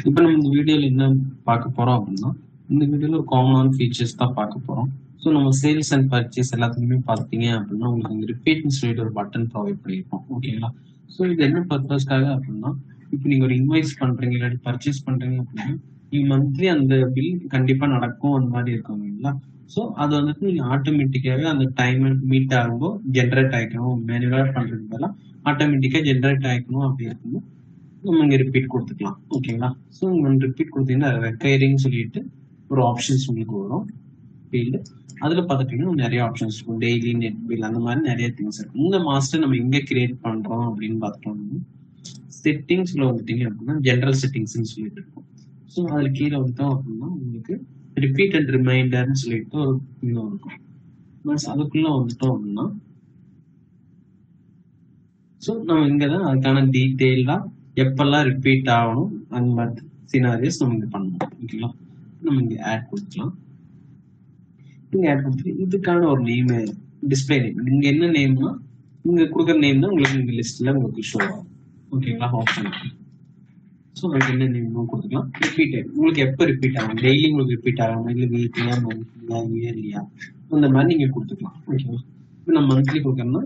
இப்போ நம்ம இந்த வீடியோல என்ன பார்க்க போறோம் அப்படின்னா, இந்த வீடியோல ஒரு காமனான ஃபீச்சர்ஸ் தான் பார்க்க போறோம். ஸோ நம்ம சேல்ஸ் அண்ட் பர்ச்சேஸ் எல்லாத்துக்குமே பார்த்தீங்க அப்படின்னா, உங்களுக்கு இந்த ரிப்பீட்னு சொல்லிட்டு ஒரு பட்டன் ப்ரொவைட் பண்ணியிருப்போம். ஓகேங்களா? ஸோ இது என்ன பர்பஸ்க்காக அப்படின்னா, இப்போ நீங்க ஒரு இன்வாய்ஸ் பண்றீங்க இல்லாட்டி பர்ச்சேஸ் பண்றீங்க அப்படின்னா, நீங்க மந்த்லி அந்த பில் கண்டிப்பா நடக்கும் அந்த மாதிரி இருக்கும் இல்லைங்களா? ஸோ அது வந்துட்டு நீங்க ஆட்டோமேட்டிக்காவே அந்த டைம் மீட் ஆகும்போது ஜென்ரேட் ஆகிக்கணும். மேனுவலா பண்றதுக்கு பதிலாக ஆட்டோமேட்டிக்கா ஜென்ரேட் ஆகிக்கணும் அப்படி இருக்கும்போது நம்ம இங்க ரிப்பீட் கொடுத்துக்கலாம். ஓகேங்களா? ஸோ இங்க ரிப்பீட் கொடுத்தீங்கன்னா ரெக்கைரிங் சொல்லிட்டு ஒரு ஆப்ஷன்ஸ் உங்களுக்கு வரும் ஃபீல்டு. அதுல பார்த்துட்டீங்கன்னா நிறைய ஆப்ஷன்ஸ் இருக்கும். டெய்லி நெட் பில் அந்த மாதிரி நிறைய திங்ஸ் இருக்கும். இந்த மாஸ்டர் நம்ம எங்க கிரியேட் பண்றோம் அப்படின்னு பார்த்துட்டோம்னா செட்டிங்ஸ்ல வந்துட்டீங்க அப்படின்னா ஜென்ரல் செட்டிங்ஸ்ன்னு சொல்லிட்டு இருக்கும். ஸோ அதுல கீழே வந்துட்டோம் அப்படின்னா உங்களுக்கு ரிப்பீட் அண்ட் ரிமைண்டர்னு சொல்லிட்டு ஒரு இன்னும் இருக்கும். அதுக்குள்ள வந்துட்டோம் அப்படின்னா ஸோ நம்ம இங்கதான் அதுக்கான டீட்டெயிலா எப்பெல்லாம் ரிப்பீட் ஆகணும் அந்த மாதிரி சினாரியோஸ் நம்ம இங்க பண்ணணும். ஓகேங்களா? நம்ம இங்க ஆட் கொடுக்கலாம். இங்க ஆட் கொடுத்து இதுக்கான ஒரு நேம் டிஸ்பிளே நேம் இங்க என்ன நேம்னா இங்க கொடுக்குற நேம் தான் உங்களுக்கு இந்த லிஸ்ட்ல உங்களுக்கு ஷோ ஆகும். ஓகேங்களா? ஆப்ஷன். ஸோ உங்களுக்கு என்ன நேம் கொடுத்துக்கலாம். ரிப்பீட் உங்களுக்கு எப்போ ரிப்பீட் ஆகும், டெய்லி உங்களுக்கு ரிப்பீட் ஆகும் இல்லை வீக்லியா மந்த்லியா இயர்லியா அந்த மாதிரி நீங்க கொடுத்துக்கலாம். ஓகேவா? இப்போ நம்ம மந்த்லி கொடுக்குறோம்னா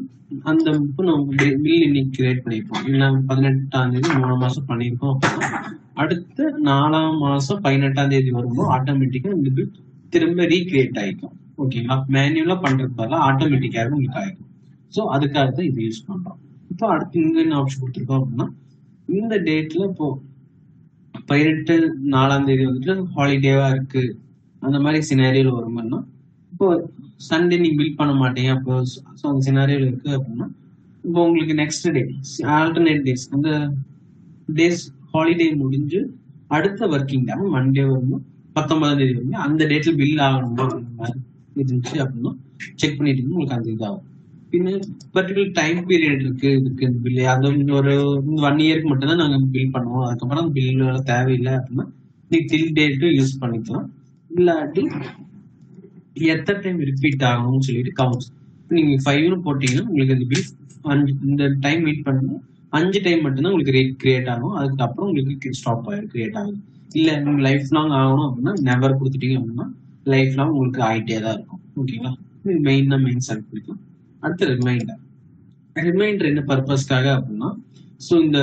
அந்த இப்போ நம்ம பில் இன்னைக்கு கிரியேட் பண்ணியிருப்போம். இல்லை 18ஆம் தேதி 3 மாசம் பண்ணியிருக்கோம் அப்படின்னா அடுத்த 4ஆம் மாசம் 18ஆம் தேதி வரும்போது ஆட்டோமேட்டிக்கா இந்த பில் திரும்ப ரீக்ரியேட் ஆகிக்கும். ஓகேங்களா? மேனுவலா பண்றது பதிலாக ஆட்டோமேட்டிக்காக உங்களுக்கு ஆகிக்கும். ஸோ அதுக்காக தான் இது யூஸ் பண்றோம். இப்போ அடுத்து இங்க என்ன ஆப்ஷன் கொடுத்துருக்கோம் அப்படின்னா இந்த டேட்ல இப்போ 18/4ஆம் தேதி வந்துட்டு ஹாலிடேவா இருக்கு அந்த மாதிரி சினாரியோல வருமானா இப்போ சண்டே நீ பில் பண்ண மாட்டீங்க அப்போ அந்த சினாரியோல இருக்கு அப்படின்னா இப்போ உங்களுக்கு நெக்ஸ்ட் டே ஆல்டர்னேட் டேஸ் அந்த டேஸ் ஹாலிடே முடிஞ்சு அடுத்த ஒர்க்கிங் டே மண்டே வரும்போது 19ஆம் தேதி வந்து அந்த டேட்ல பில் ஆகணுமா அந்த மாதிரி இருந்துச்சு அப்படின்னா செக் பண்ணிட்டு உங்களுக்கு அந்த இதாகும். பின்ன பர்டிகுலர் டைம் பீரியட் இருக்கு இதுக்கு பில் அது ஒரு 1 இயருக்கு மட்டும் தான் நாங்க பில் பண்ணுவோம். அதுக்கப்புறம் பில் தேவையில்லை அப்படின்னா நீ டில் டேட்டு யூஸ் பண்ணிக்கலாம். இல்லாட்டி எத்தனை டைம் ரிப்பீட் ஆகணும்னு சொல்லிட்டு கவுண்ட்ஸ் நீங்க 5ன்னு போட்டீங்கன்னா உங்களுக்கு இந்த பில் 5 இந்த டைம் மீட் பண்ணணும் 5 டைம் மட்டும்தான் உங்களுக்கு கிரியேட் ஆகும். அதுக்கப்புறம் உங்களுக்கு ஸ்டாப் ஆகும் கிரியேட் ஆகும். இல்ல நீங்க லைஃப் லாங் ஆகணும் அப்படின்னா நெவர் கொடுத்துட்டீங்க அப்படின்னா லைஃப் லாங் உங்களுக்கு ஆகிட்டே தான் இருக்கும். ஓகேங்களா? மெயின் செலக்ட் பண்ணிக்கலாம். அடுத்து ரிமைண்டர் என்ன பர்பஸ்க்காக அப்படின்னா ஸோ இந்த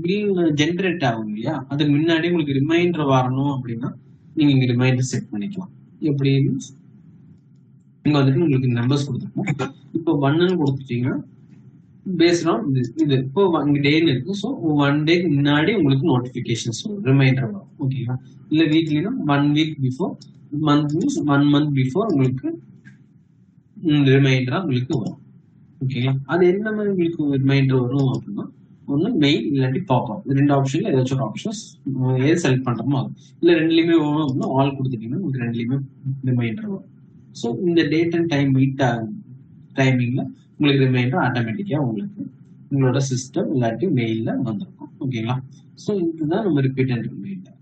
பில் ஜென்ரேட் ஆகும் இல்லையா அதுக்கு முன்னாடி உங்களுக்கு ரிமைண்டர் வரணும் அப்படின்னா நீங்க இங்க ரிமைண்டர் செட் பண்ணிக்கலாம். எப்படி இங்க வந்துட்டு உங்களுக்கு நம்பர்ஸ் கொடுத்துருக்கோம். இப்போ 1ன்னு கொடுத்துட்டீங்கன்னா பேஸ்ட் ஆன் இது இப்போ இங்க டேன்னு இருக்கு. ஸோ 1 டேக்கு முன்னாடி உங்களுக்கு நோட்டிபிகேஷன்ஸ் வரும் ரிமைண்டர் வரும். ஓகேங்களா? இல்ல வீக்லினா 1 week before month means 1 month before உங்களுக்கு ரிமைண்டரா உங்களுக்கு வரும். ஓகேங்களா? அது என்ன மாதிரி உங்களுக்கு ரிமைண்டர் வரும் அப்படின்னா ஒன்று மெயில் இல்லாட்டி பாப்அப் 2 ஆப்ஷன்ல ஏதாச்சும் ஒரு ஆப்ஷன்ஸ் எது செலக்ட் பண்றோமோ அது இல்லை ரெண்டுலையுமே வரும் அப்படின்னா ஆல் கொடுத்துட்டீங்கன்னா உங்களுக்கு ரெண்டுலையுமே ரிமைண்டர் வரும். ஸோ இந்த டேட் அண்ட் டைம் மீட் டைமிங்ல உங்களுக்கு ரிமைண்டர் ஆட்டோமேட்டிக்கா உங்களுக்கு உங்களோட சிஸ்டம் இல்லாட்டி மெயில்ல வந்திருக்கும். ஓகேங்களா? ஸோ இதுதான் நம்ம ரிப்பீட் அண்ட் ரிமைண்டர்.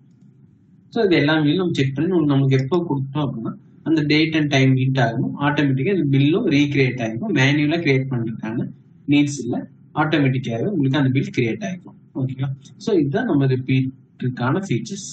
ஸோ இது எல்லாமே நம்ம செக் பண்ணி நமக்கு எப்போ கொடுத்தோம் அப்படின்னா அந்த டேட் அண்ட் டைம் மீட் ஆகும் ஆட்டோமேட்டிக்கா இந்த பில்லும் ரீக்ரியேட் ஆகிக்கும். மேனுவலா கிரியேட் பண்ணிருக்காங்க நீட்ஸ் இல்லை ஆட்டோமேட்டிக்காகவே உங்களுக்கு அந்த பில் கிரியேட் ஆகிக்கும். ஓகேங்களா? ஸோ இதுதான் நம்ம ரிப்பீட்டுக்கான ஃபீச்சர்ஸ்.